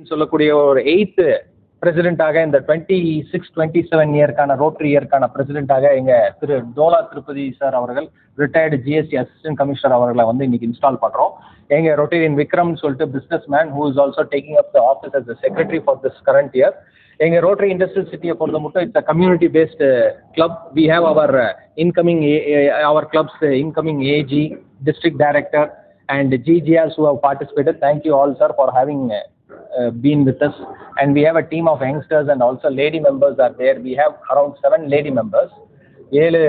சொல்லக்கூடிய ஒரு 8th பிரசிடென்ட்டாக இந்த 26-27 இயர்க்கான ரோட்டரி இயர்க்கான பிரசிடென்ட்டாக எங்க திரு தோலா திருப்பதி சார் அவர்கள் ரிட்டையர்டு ஜிஎஸ்டி அசிஸ்டன்ட் கமிஷனர் அவர்களை வந்து இன்னைக்கு இன்ஸ்டால் பண்றோம். எங்க ரொட்டேரியன் விக்ரம் சொல்லிட்டு business man who is also taking up the office as secretary for this current year. எங்க ரோட்டரி இண்டஸ்ட்ரியல் சிட்டியை பொறுத்த மட்டும் it's a community based club. We have our incoming our clubs incoming AG district director and GGRs who have participated. Thank you all, sir, for having been with us. And we have a team of youngsters and also lady members are there. We have around 7 lady members. 7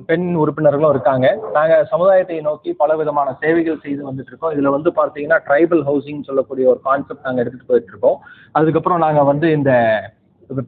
பெண் உறுப்பினர்களும் இருக்காங்க. நாங்கள் சமுதாயத்தை நோக்கி பல விதமான சேவைகள் செய்து வந்துட்டு இருக்கோம். இதில் வந்து பார்த்தீங்கன்னா ட்ரைபல் ஹவுசிங் சொல்லக்கூடிய ஒரு கான்செப்ட் நாங்கள் எடுத்துகிட்டு போயிட்டு இருக்கோம். அதுக்கப்புறம் நாங்கள் வந்து இந்த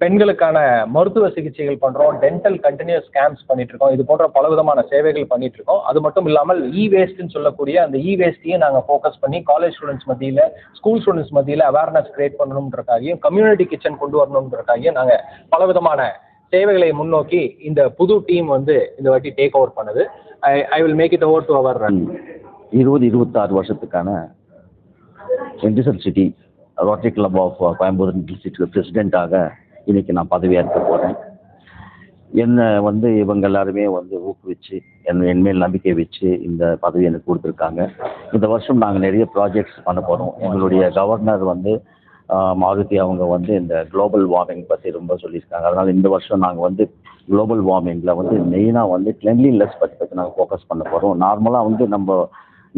பெண்களுக்கான மருத்துவ சிகிச்சைகள் பண்ணுறோம். டென்டல் கண்டினியூஸ் கேம்ப்ஸ் பண்ணிட்டு இருக்கோம். இது போன்ற பல விதமான சேவைகள் பண்ணிட்டு இருக்கோம். அது மட்டும் இல்லாமல் வேஸ்ட்னு சொல்லக்கூடிய அந்த வேஸ்ட்டையும் நாங்கள் ஃபோக்கஸ் பண்ணி காலேஜ் ஸ்டூடெண்ட்ஸ் மத்தியில், ஸ்கூல் ஸ்டூடெண்ட்ஸ் மத்தியில் அவேர்னஸ் கிரியேட் பண்ணணுன்றக்காகவும், கம்யூனிட்டி கிச்சன் கொண்டு வரணுன்றக்காகவும் நாங்கள் பல விதமான சேவைகளை முன்னோக்கி இந்த புது டீம் வந்து இந்த வாட்டி டேக் ஓவர் பண்ணுது. I will make it over to our 20-26 வருஷத்துக்கான industrial city Rotary club of Coimbatore industrial city பிரசிடெண்ட்டாக இன்னைக்கு நான் பதவியேற்க போகிறேன். என்னை வந்து இவங்க எல்லாருமே வந்து ஊக்குவிச்சு என் மேல் நம்பிக்கை வச்சு இந்த பதவி எனக்கு கொடுத்துருக்காங்க. இந்த வருஷம் நாங்கள் நிறைய ப்ராஜெக்ட்ஸ் பண்ண போகிறோம். எங்களுடைய கவர்னர் வந்து மாருதி அவங்க வந்து இந்த குளோபல் வார்மிங் பற்றி ரொம்ப சொல்லியிருக்காங்க. அதனால் இந்த வருஷம் நாங்கள் வந்து குளோபல் வார்மிங்கில் வந்து மெயினாக வந்து கிளென்லினஸ் பற்றி நாங்கள் ஃபோக்கஸ் பண்ண போகிறோம். நார்மலாக வந்து நம்ம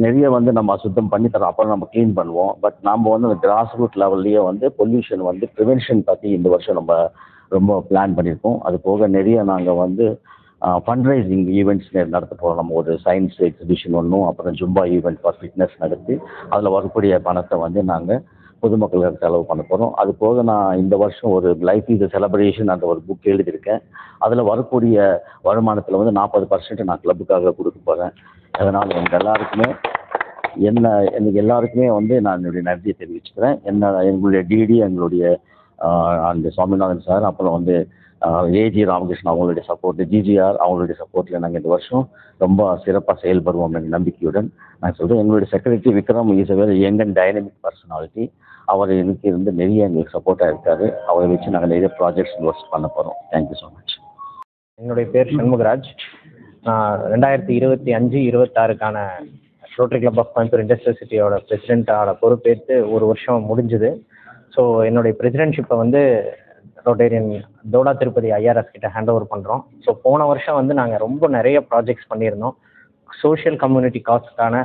நிறைய வந்து நம்ம சுத்தம் பண்ணி தரோம், அப்புறம் நம்ம க்ளீன் பண்ணுவோம். பட் நம்ம வந்து அந்த கிராஸ் ரூட் லெவல்லையே வந்து பொல்யூஷன் வந்து ப்ரிவென்ஷன் பற்றி இந்த வருஷம் நம்ம ரொம்ப பிளான் பண்ணியிருக்கோம். அது போக நிறைய நாங்கள் வந்து ஃபண்ட்ரைசிங் ஈவெண்ட்ஸ் நடத்த போகிறோம். நம்ம ஒரு சயின்ஸ் எக்ஸிபிஷன் ஒன்றும், அப்புறம் ஜும்பா ஈவெண்ட் ஃபார் ஃபிட்னஸ் நடத்தி அதில் வரக்கூடிய பணத்தை வந்து நாங்கள் பொதுமக்களுக்கு செலவு பண்ண போகிறோம். அது போக நான் இந்த வருஷம் ஒரு லைஃப் இஸ் செலிப்ரேஷன் அந்த ஒரு புக் எழுதியிருக்கேன். அதில் வரக்கூடிய வருமானத்தில் வந்து 40% நான் கிளப்புக்காக கொடுக்க போகிறேன். அதனால் எனக்கு எல்லாருக்குமே வந்து நான் என்னுடைய நன்றியை தெரிவிச்சுக்கிறேன். எங்களுடைய டிடி, எங்களுடைய அந்த சுவாமிநாதன் சார், அப்புறம் வந்து ஏஜி ராமகிருஷ்ணன் அவங்களுடைய சப்போர்ட், ஜிஜிஆர் அவங்களுடைய சப்போர்ட்டில் நாங்கள் இந்த வருஷம் ரொம்ப சிறப்பாக செயல்படுவோம் என்ற நம்பிக்கையுடன் நான் சொல்கிறேன். எங்களுடைய secretary Vikram is a very young and dynamic personality. அவர் எனக்கு இருந்து நிறைய எங்களுக்கு சப்போர்ட்டாக இருக்கார். அவரை வச்சு நாங்கள் நிறைய ப்ராஜெக்ட்ஸ் ஒர்க்ஸ் பண்ண போகிறோம். Thank you so much. என்னுடைய பேர் சண்முகராஜ். 2025-26க்கான Rotary club of Coimbatore industrial சிட்டியோட பிரசிடெண்ட்டோட பொறுப்பேற்று ஒரு வருஷம் முடிஞ்சுது. ஸோ என்னுடைய பிரசிடென்ட்ஷிப்பை வந்து ரொட்டேரியன் தோலா திருப்பதி ஐஆர்எஸ் கிட்ட ஹேண்ட் ஓவர் பண்ணுறோம். ஸோ போன வருஷம் வந்து நாங்கள் ரொம்ப நிறைய ப்ராஜெக்ட்ஸ் பண்ணியிருந்தோம். Social community காஸ்க்கான